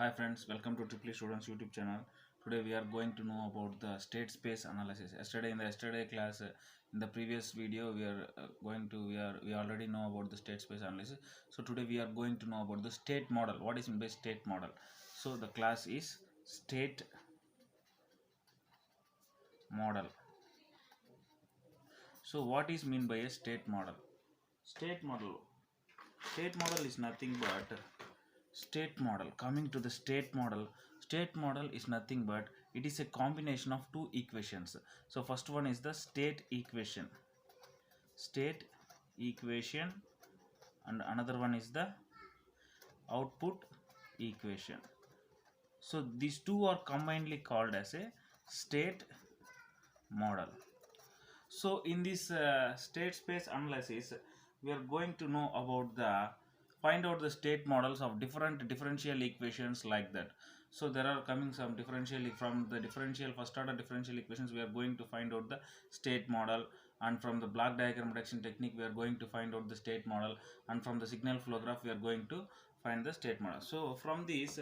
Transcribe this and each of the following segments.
Hi friends, welcome to Triple Students YouTube channel. Today we are going to know about the state space analysis. Yesterday in the yesterday class, in the previous video, we already know about the state space analysis. So today we are going to know about the state model. What is meant by state model? So the class is state model. So what is mean by a state model? State model. State model is nothing but state model. Coming to the state model is nothing but it is a combination of two equations. So first one is the state equation, and another one is the output equation. So these two are combinedly called as a state model. So in this state space analysis, we are going to know about the find out the state models of different differential equations like that. So there are coming some differential from the differential first order differential equations. We are going to find out the state model, and from the block diagram reduction technique we are going to find out the state model, and from the signal flow graph we are going to find the state model. So from these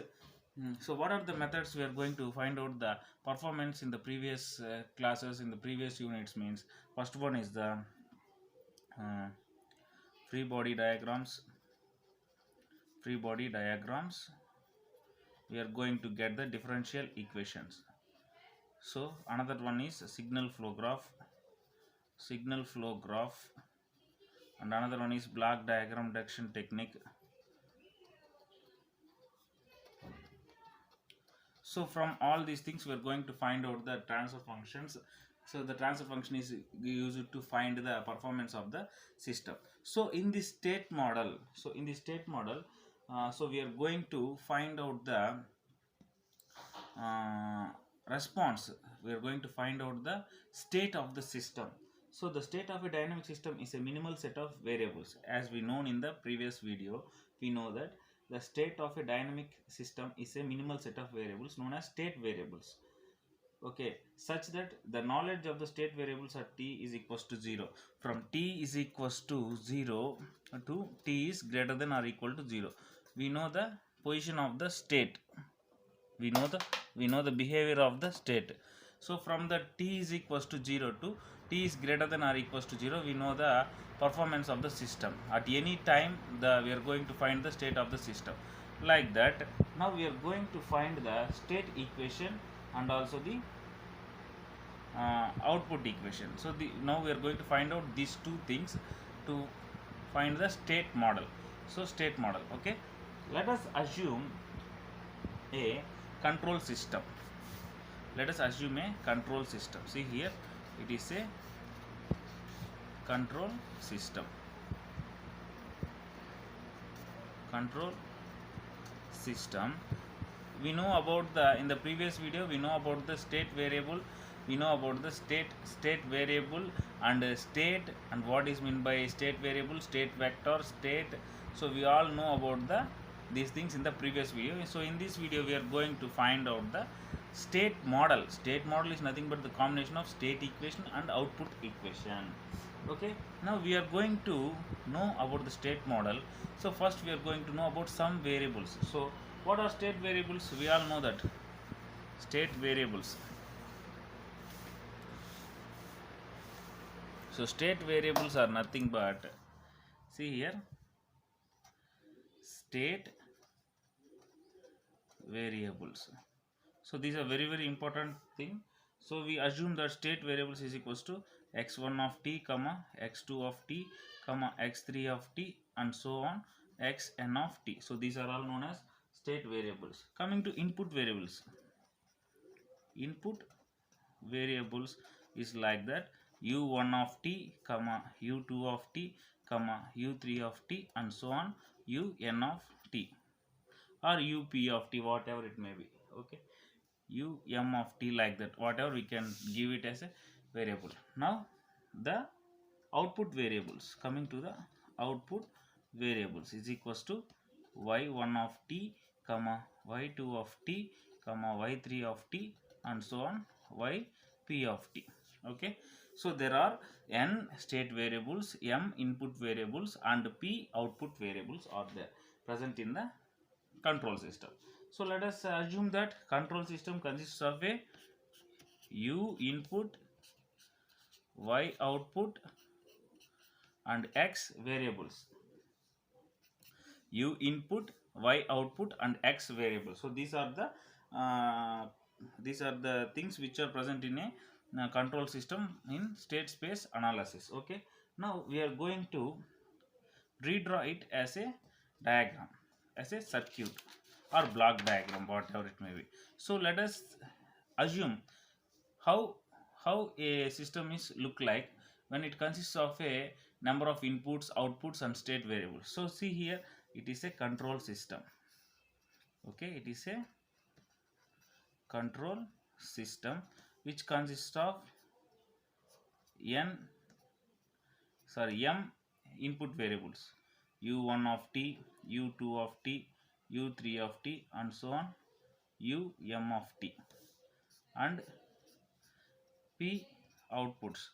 so what are the methods we are going to find out the performance in the previous classes, in the previous units means first one is the uh, free body diagrams. We are going to get the differential equations. So another one is signal flow graph, and another one is block diagram reduction technique. So from all these things we are going to find out the transfer functions. So the transfer function is used to find the performance of the system. So in this state model, so we are going to find out the response. We are going to find out the state of the system. So the state of a dynamic system is a minimal set of variables. As we known in the previous video, we know that the state of a dynamic system is a minimal set of variables known as state variables. Okay, such that the knowledge of the state variables at t is equals to 0. From t is equals to 0 to t is greater than or equal to 0. We know the position of the state. We know the behavior of the state. So from the t is equals to 0 to t is greater than or equals to 0, we know the performance of the system. At any time we are going to find the state of the system. Like that, now we are going to find the state equation and also the output equation. So now we are going to find out these two things to find the state model. So state model, okay. Let us assume a control system. See here, it is a control system. We know about in the previous video we know about the state variable. We know about the state variable and state, and what is meant by state variable, state vector, state. So we all know about these things in the previous video. So in this video we are going to find out the state model. State model is nothing but the combination of state equation and output equation. Okay, now we are going to know about the state model. So first we are going to know about some variables. So what are state variables? We all know that state variables. So state variables are nothing but, see here, state variables. So these are very important thing. So we assume that state variables is equals to x1 of t, comma x2 of t, comma x3 of t, and so on xn of t. So these are all known as state variables. Coming to input variables. Input variables is like that: u1 of t, comma u2 of t, comma u3 of t, and so on un of t, or up of t, whatever it may be. Okay, um of t, like that, whatever we can give it as a variable. Now the output variables. Coming to the output variables is equals to y1 of t, comma y2 of t, comma y3 of t, and so on yp of t. Okay, so there are n state variables, m input variables, and p output variables are there present in the control system. So let us assume that control system consists of a u input, y output and x variables. U input, y output and x variables. So these are the things which are present in a control system in state space analysis. Okay, now we are going to redraw it as a diagram, as a circuit or block diagram, whatever it may be. So let us assume how a system is look like when it consists of a number of inputs, outputs and state variables. So see here, it is a control system. Okay, it is a control system which consists of m input variables, u1 of t, u2 of t, u3 of t and so on, um of t, and p outputs,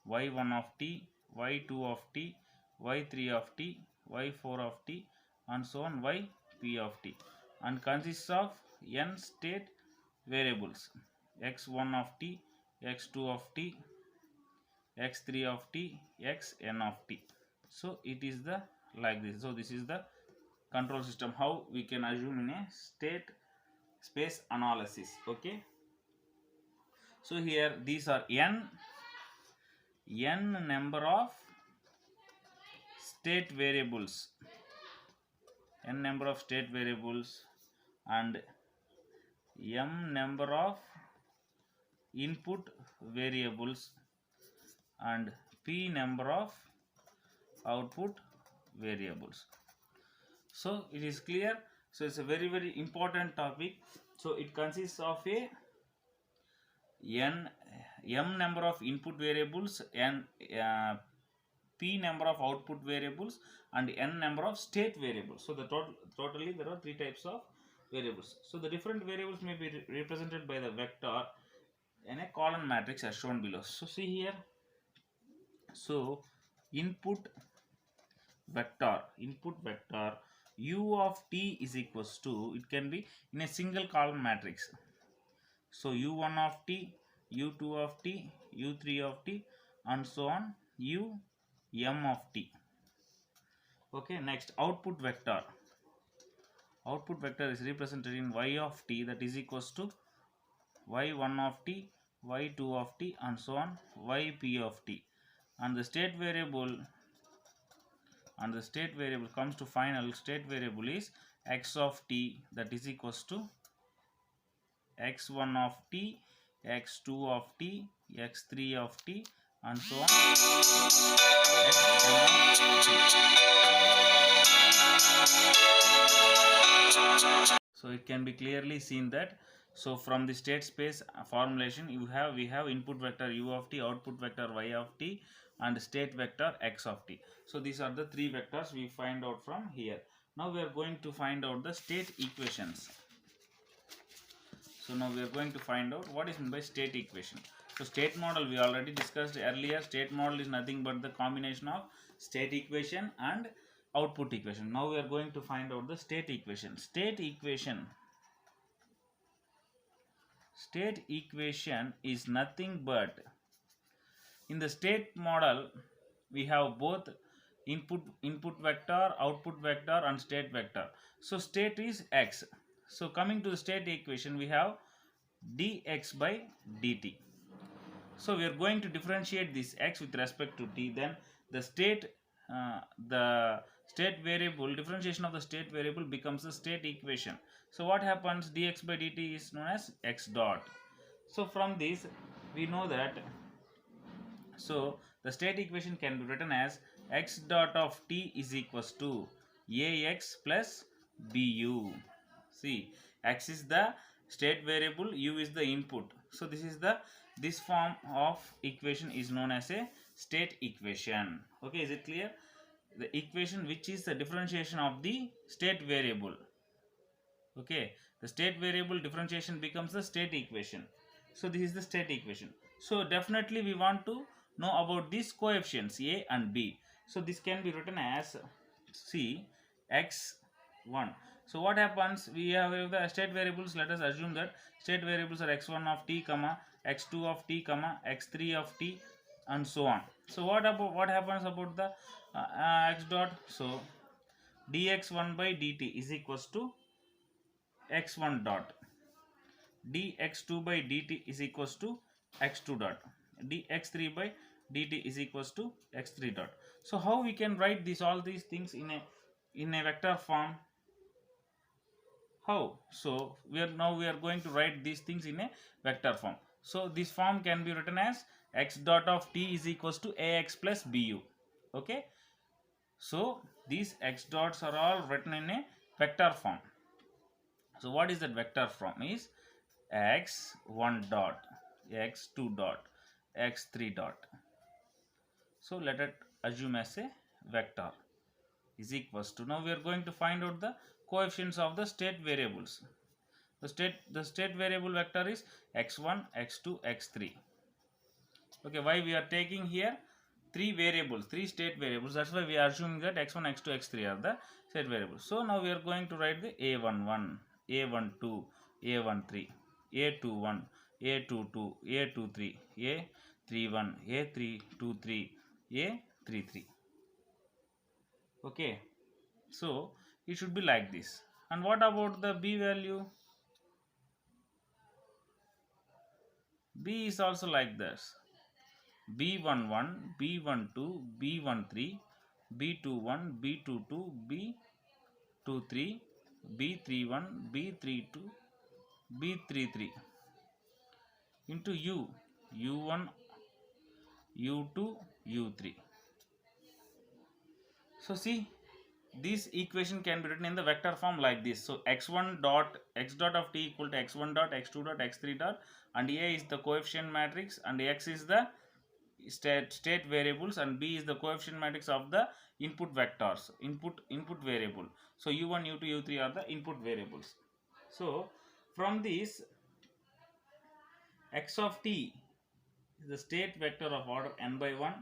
y1 of t, y2 of t, y3 of t, y4 of t and so on, yp of t, and consists of n state variables, x1 of t, x2 of t, x3 of t, xn of t. So it is the like this. So this is the control system, how we can assume in a state space analysis. Okay, so here these are n number of state variables, n number of state variables and m number of input variables and p number of output variables. So it is clear. So it's a very important topic. So it consists of a m number of input variables and p number of output variables and n number of state variables. So the totally there are three types of variables. So the different variables may be represented by the vector in a column matrix as shown below. So see here, so input vector u of t is equals to, it can be in a single column matrix. So u1 of t, u2 of t, u3 of t and so on, um of t. Okay, next output vector is represented in y of t, that is equals to y1 of t, y2 of t and so on, yp of t, and the state variable comes to final state variable is x of t, that is equals to x1 of t, x2 of t, x3 of t and so on, so it can be clearly seen that, so from the state space formulation we have input vector u of t, output vector y of t and state vector x of t. So these are the three vectors we find out from here. Now we are going to find out the state equations. So now we are going to find out what is meant by state equation. So state model we already discussed earlier. State model is nothing but the combination of state equation and output equation. Now we are going to find out the state equation. State equation is nothing but, in the state model we have both input vector, output vector and state vector. So state is x. So coming to the state equation, we have dx by dt. So we are going to differentiate this x with respect to t. Then the state variable, differentiation of the state variable becomes the state equation. So what happens, dx by dt is known as x dot. So from this we know that, so the state equation can be written as x dot of t is equals to ax plus bu. See, x is the state variable, u is the input. So this form of equation is known as a state equation. Okay, is it clear? The equation which is the differentiation of the state variable. Okay, the state variable differentiation becomes the state equation. So this is the state equation. So definitely we want to know about these coefficients a and b. So this can be written as, see, x 1. So what happens? We have the state variables. Let us assume that state variables are x1 of t, comma x2 of t, comma x3 of t, and so on. So what happens about the x dot? So dx1 by dt is equals to x1 dot, dx2 by dt is equals to x2 dot, dx3 by dt is equals to x3 dot. So how we can write this all these things in a vector form? How? So we are going to write these things in a vector form. So this form can be written as x dot of t is equals to ax plus bu. Okay. So these x dots are all written in a vector form. So what is that vector form? Is x1 dot, x2 dot, x3 dot. So let it assume as a vector is equals to, now we are going to find out the coefficients of the state variables. The state variable vector is x1, x2, x3. Okay, why we are taking here three variables, three state variables? That's why we are assuming that x1, x2, x3 are the state variables. So now we are going to write the a11, a12, a13, a21, a22, a23, a31, a323, a33. Okay, so it should be like this. And what about the b value? B is also like this. B11, B12, B13, B21, B22, B23, B31, B32, B33 into U, U1, U2, U3. So see, this equation can be written in the vector form like this. So x1 dot, x dot of t equal to x1 dot, x2 dot, x3 dot, and a is the coefficient matrix, and x is the state variables, and b is the coefficient matrix of the input vectors, input variable. So u1, u2, u3 are the input variables. So from this, x of t is the state vector of order n by 1,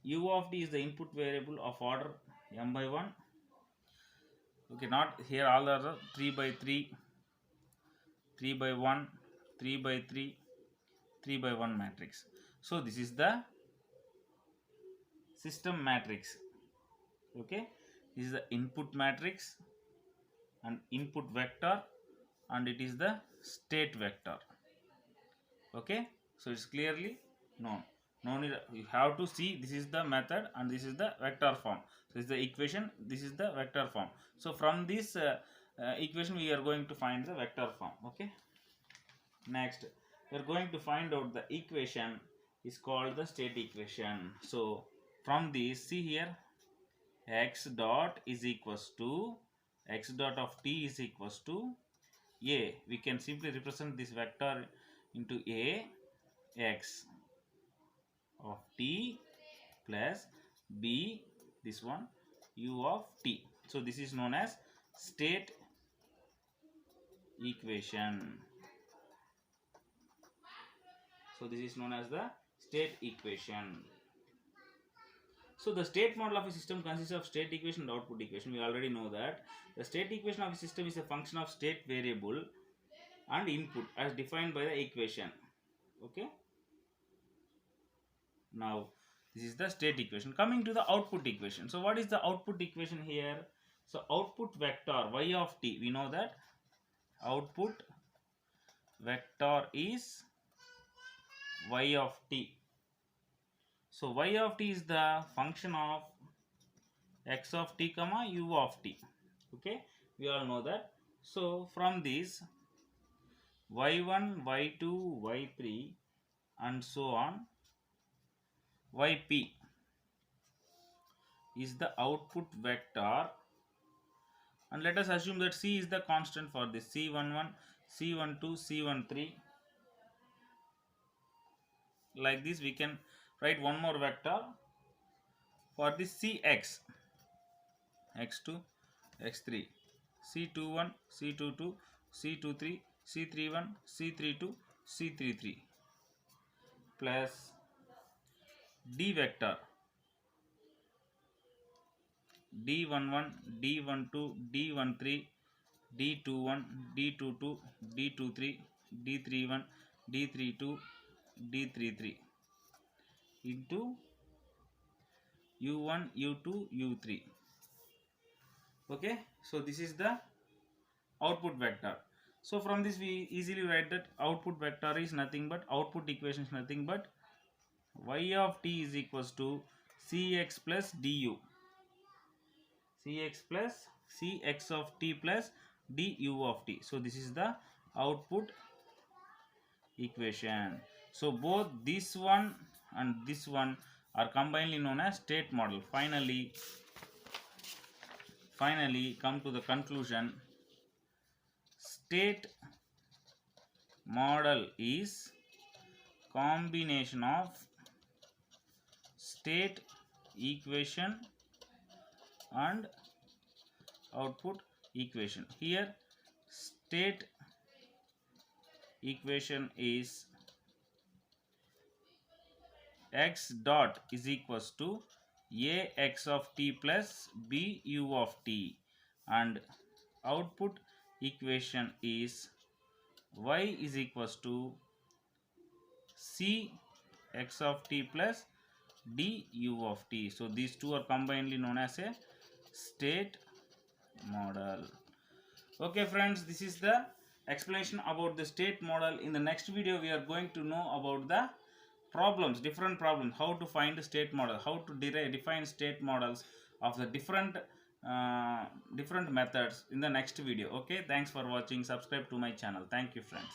u of t is the input variable of order m by 1. Okay, not here all are 3 by 3, 3 by 1, 3 by 3, 3 by 1 matrix. So this is the system matrix. Okay, this is the input matrix and input vector, and it is the state vector. Okay, so it's clearly known. No need, you have to see this is the method and this is the vector form. So this is the equation, this is the vector form. So from this equation we are going to find the vector form. Okay, next we are going to find out the equation is called the state equation. So from this, see here, x dot is equals to x dot of t is equals to a. We can simply represent this vector into a x of t plus b, this one, u of t. So this is known as state equation. So this is known as the state equation. So the state model of a system consists of state equation and output equation. We already know that the state equation of a system is a function of state variable and input as defined by the equation. Okay, now this is the state equation. Coming to the output equation. So what is the output equation here? So output vector y of t, we know that output vector is y of t. So y of t is the function of x of t comma u of t. Okay, we all know that. So from this, y1, y2, y3 and so on, yp is the output vector, and let us assume that c is the constant for this, c11, c12, c13. Like this we can write one more vector for this cx, x2, x3, c21, c22, c23, c31, c32, c33 plus d vector D11, D12, D13, D21, D22, D23, D31, D32, D33 into U1, U2, U3. Okay, so this is the output vector. So from this we easily write that output vector is nothing but, output equation is nothing but y of t is equals to cx plus du, cx plus cx of t plus du of t. So this is the output equation. So both this one and this one are combinedly known as state model. Finally come to the conclusion, state model is combination of state equation and output equation. Here state equation is x dot is equals to ax of t plus bu of t, and output equation is y is equals to c x of t plus du of t. So these two are combinedly known as a state model. Okay friends, this is the explanation about the state model. In the next video we are going to know about the problems, different problems, how to find the state model, how to define state models of the different methods in the next video. Okay, thanks for watching. Subscribe to my channel. Thank you friends.